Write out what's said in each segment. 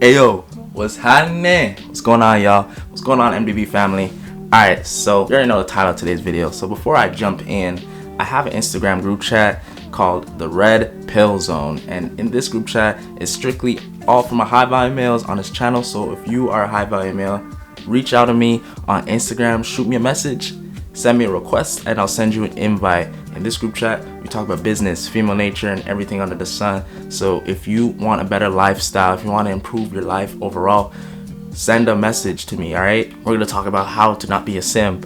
Ayo, what's happening? What's going on, y'all? What's going on, MDB family? Alright, so you already know the title of today's video. So before I jump in, I have an Instagram group chat called the Red Pill Zone. And in this group chat, it's strictly all for my high value males on this channel. So if you are a high value male, reach out to me on Instagram, shoot me a message, send me a request, and I'll send you an invite. In this group chat, we talk about business, female nature, and everything under the sun. So if you want a better lifestyle, if you want to improve your life overall, send a message to me, all right? We're going to talk about how to not be a simp.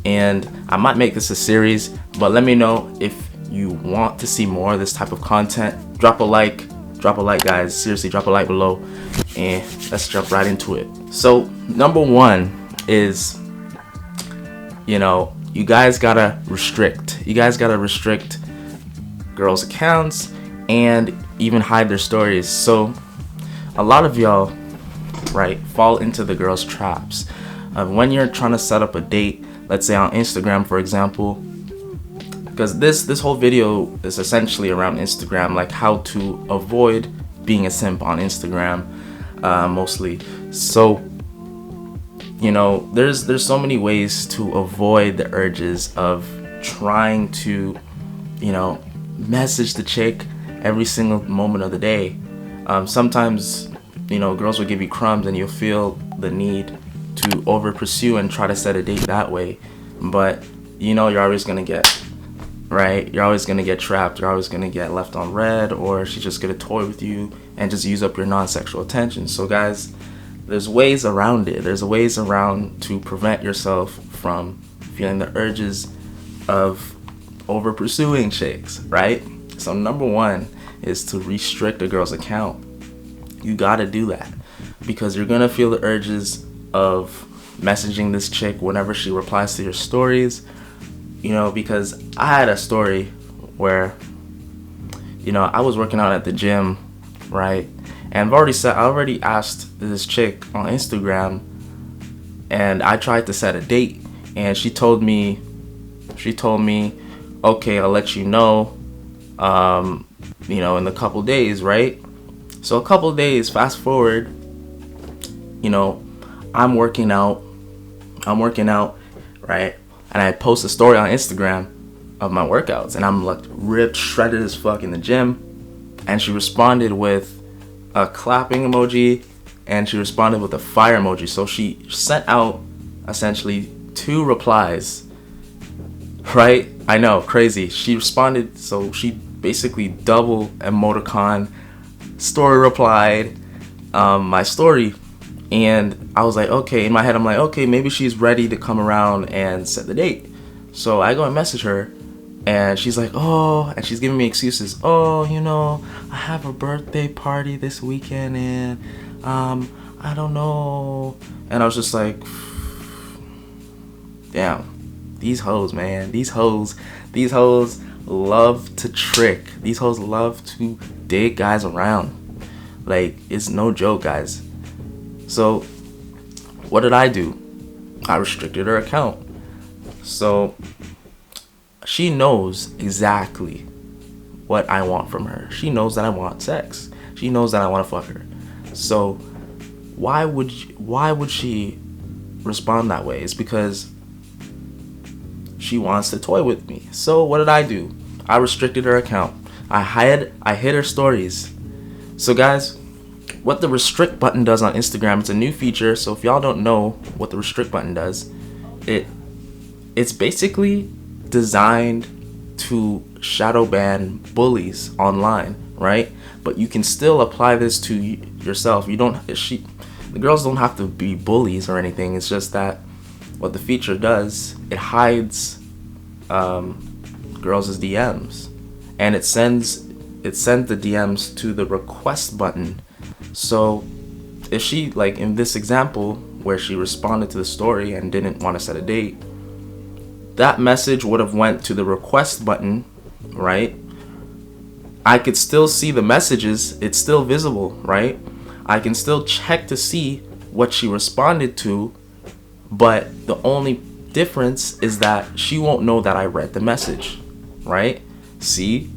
And I might make this a series, but let me know if you want to see more of this type of content. Drop a like, guys. Seriously, drop a like below, and let's jump right into it. So number one is, you guys gotta restrict. You guys gotta restrict girls' accounts and even hide their stories. So a lot of y'all, right, fall into the girls' traps. When you're trying to set up a date, let's say on Instagram, for example, because this whole video is essentially around Instagram, like how to avoid being a simp on Instagram, mostly. So there's so many ways to avoid the urges of trying to, message the chick every single moment of the day. Sometimes, girls will give you crumbs and you'll feel the need to over pursue and try to set a date that way. But, you're always going to get, right? You're always going to get trapped. You're always going to get left on red, or she's just going to toy with you and just use up your non-sexual attention. So guys, there's ways around it. There's ways around to prevent yourself from feeling the urges of over pursuing chicks, right? So number one is to restrict a girl's account. You gotta do that because you're gonna feel the urges of messaging this chick whenever she replies to your stories. Because I had a story where, I was working out at the gym, right? And I already asked this chick on Instagram, and I tried to set a date, and she told me, okay, I'll let you know, in a couple days, right? So a couple days, fast forward, I'm working out, right? And I post a story on Instagram of my workouts, and I'm like ripped, shredded as fuck in the gym, and she responded with a clapping emoji, and she responded with a fire emoji. So she sent out essentially 2 replies, right? I know, crazy. She responded, so she basically double emoticon story replied my story. And I was like, okay, in my head I'm like, okay, maybe she's ready to come around and set the date. So I go and message her, and she's like, oh, and she's giving me excuses. Oh, I have a birthday party this weekend, and I don't know. And I was just like, damn, these hoes, man. These hoes love to trick. These hoes love to dig guys around. Like, it's no joke, guys. So what did I do? I restricted her account. So she knows exactly what I want from her. She knows that I want sex. She knows that I want to fuck her. So why would she respond that way? It's because she wants to toy with me. So what did I do? I restricted her account. I hid her stories. So guys, what the restrict button does on Instagram, it's a new feature. So if y'all don't know what the restrict button does, it's basically designed to shadow ban bullies online, right? But you can still apply this to yourself. The girls don't have to be bullies or anything. It's just that what the feature does, it hides girls' DMs, and it sends the DMs to the request button. So if she, like in this example where she responded to the story and didn't want to set a date, that message would have went to the request button, right? I could still see the messages. It's still visible, right? I can still check to see what she responded to, but the only difference is that she won't know that I read the message, right? See?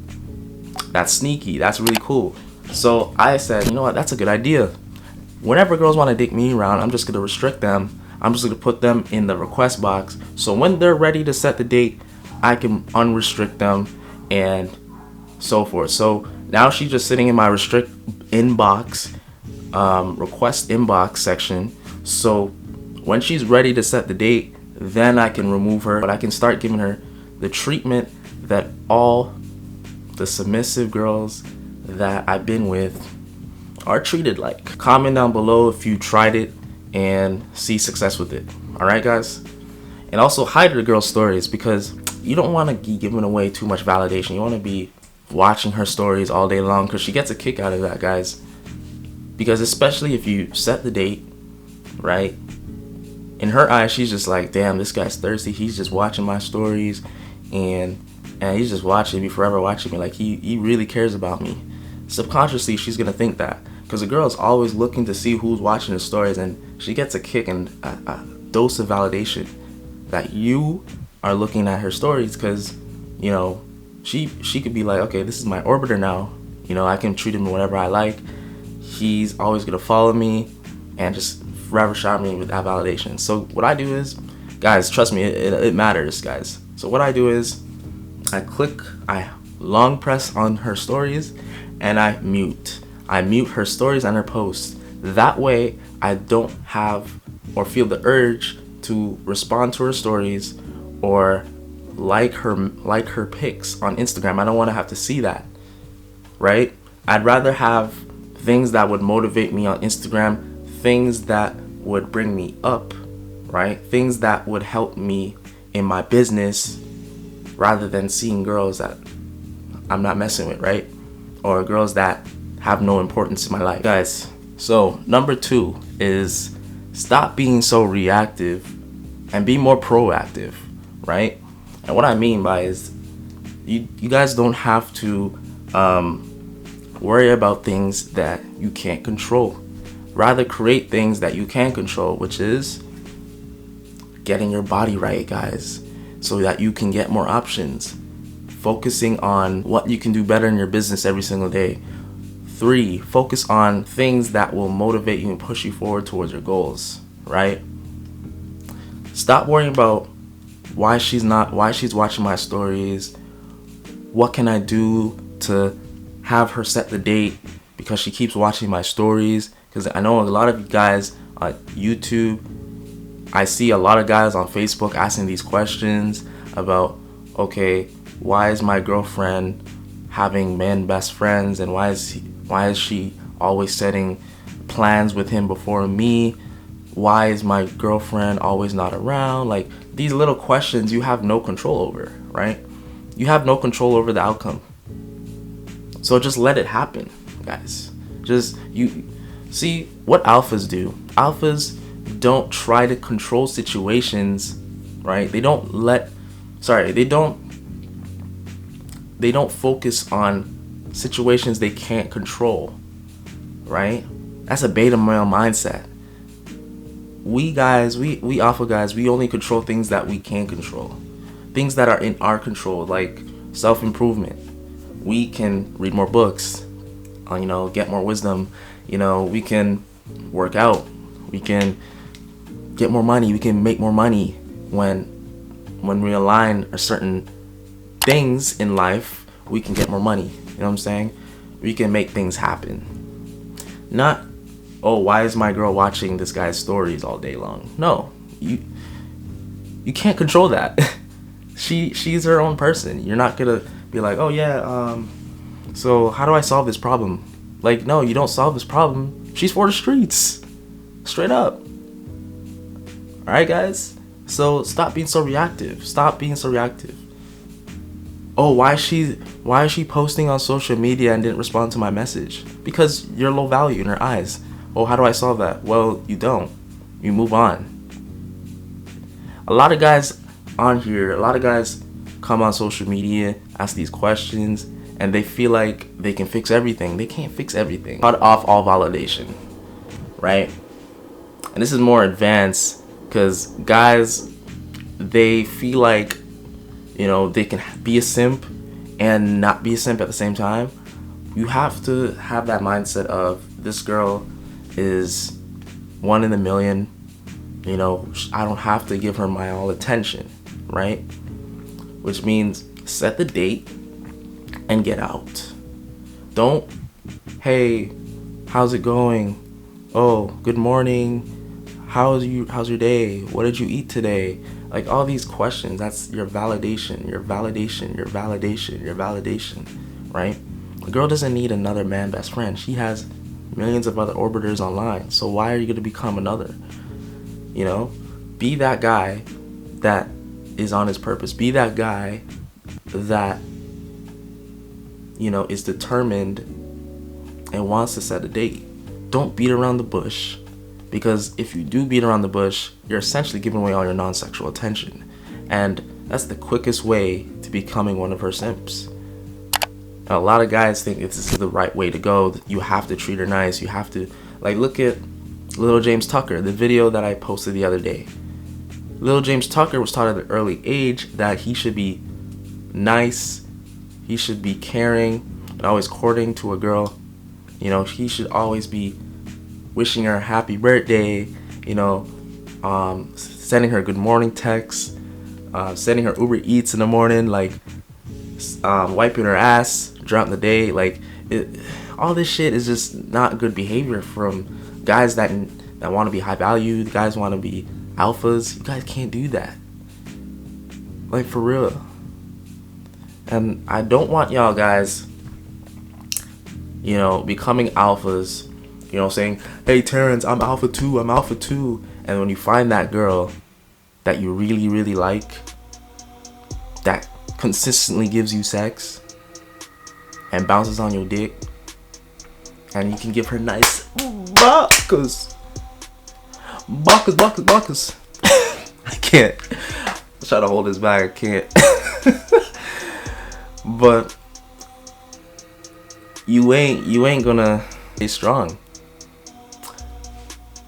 That's sneaky. That's really cool. So I said, you know what? That's a good idea. whenever girls want to dick me around, I'm just going to restrict them. I'm just going to put them in the request box. So when they're ready to set the date, I can unrestrict them and so forth. So now she's just sitting in my restrict inbox, request inbox section. So when she's ready to set the date, then I can remove her. But I can start giving her the treatment that all the submissive girls that I've been with are treated like. Comment down below if you tried it and see success with it. Alright guys? And also hide your girl's stories, because you don't want to be giving away too much validation. You want to be watching her stories all day long, because she gets a kick out of that, guys. Because especially if you set the date, right? In her eyes, she's just like, damn, this guy's thirsty. He's just watching my stories, and he's just watching me, forever watching me. Like, he really cares about me. Subconsciously, she's gonna think that, because a girl is always looking to see who's watching the stories, and she gets a kick and a dose of validation that you are looking at her stories, because, you know, she could be like, okay, this is my orbiter now. You know, I can treat him whatever I like. He's always gonna follow me and just forever shower me with that validation. So what I do is, guys, trust me, it matters, guys. So what I do is, I long press on her stories, and I mute her stories and her posts. That way I don't have or feel the urge to respond to her stories or like her pics on Instagram. I don't want to have to see that, right? I'd rather have things that would motivate me on Instagram, things that would bring me up, right? Things that would help me in my business, rather than seeing girls that I'm not messing with, right? Or girls that have no importance in my life. Guys, so number 2 is stop being so reactive and be more proactive, right? And what I mean by is you guys don't have to worry about things that you can't control. Rather create things that you can control, which is getting your body right, guys, so that you can get more options. Focusing on what you can do better in your business every single day. 3, focus on things that will motivate you and push you forward towards your goals, right? Stop worrying about why she's watching my stories. What can I do to have her set the date because she keeps watching my stories? Because I know a lot of you guys on YouTube, I see a lot of guys on Facebook asking these questions about, okay, why is my girlfriend having men best friends, and why is she always setting plans with him before me? Why is my girlfriend always not around? Like, these little questions you have no control over, right? You have no control over the outcome. So just let it happen, guys. Just, you see what alphas do. Alphas don't try to control situations, right? They don't focus on situations they can't control, right? That's a beta male mindset. We alpha guys, we only control things that we can control. Things that are in our control, like self-improvement. We can read more books, get more wisdom. We can work out. We can get more money. We can make more money when we align a certain things in life. We can get more money. You know what I'm saying? We can make things happen. Not, oh, why is my girl watching this guy's stories all day long? No, you can't control that. She's her own person. You're not gonna be like, oh yeah, so how do I solve this problem? Like, no, you don't solve this problem. She's for the streets, straight up. All right, guys. So stop being so reactive. Stop being so reactive. Oh, why is she posting on social media and didn't respond to my message? Because you're low value in her eyes. Oh, how do I solve that? Well, you don't. You move on. A lot of guys on here, come on social media, ask these questions, and they feel like they can fix everything. They can't fix everything. Cut off all validation, right? And this is more advanced because guys, they feel like, they can be a simp and not be a simp at the same time. You have to have that mindset of, this girl is one in a million. You know, I don't have to give her my all attention, right? Which means set the date and get out. Don't, hey, how's it going? Oh, good morning. How's your day? What did you eat today? Like, all these questions, that's your validation, right? A girl doesn't need another man best friend. She has millions of other orbiters online. So why are you going to become another? You know, be that guy that is on his purpose. Be that guy that, you know, is determined and wants to set a date. Don't beat around the bush, because if you do beat around the bush, you're essentially giving away all your non-sexual attention. And that's the quickest way to becoming one of her simps. Now, a lot of guys think this is the right way to go. You have to treat her nice. You have to, like, look at Little James Tucker, the video that I posted the other day. Little James Tucker was taught at an early age that he should be nice, he should be caring, and always courting to a girl. You know, he should always be wishing her a happy birthday, you know, sending her good morning texts, sending her Uber Eats in the morning, like, wiping her ass throughout the day. Like, all this shit is just not good behavior from guys that want to be high value. Guys want to be alphas. You guys can't do that. Like, for real. And I don't want y'all guys, you know, becoming alphas, you know, saying, hey, Terrence, I'm alpha too. And when you find that girl that you really, really like, that consistently gives you sex and bounces on your dick, and you can give her nice buckers. I can't. I try to hold this back. I can't. But you ain't gonna stay strong,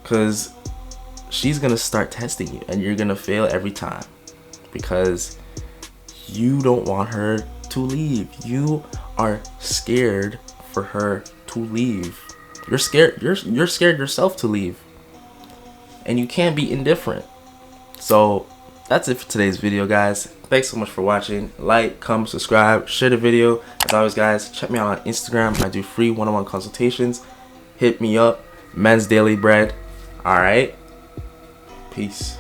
cause she's gonna start testing you, and you're gonna fail every time, because you don't want her to leave. You are scared for her to leave. You're scared. You're scared yourself to leave, and you can't be indifferent. So that's it for today's video, guys. Thanks so much for watching. Like, comment, subscribe, share the video. As always, guys, check me out on Instagram. I do free one-on-one consultations. Hit me up. Men's Daily Bread. All right. Peace.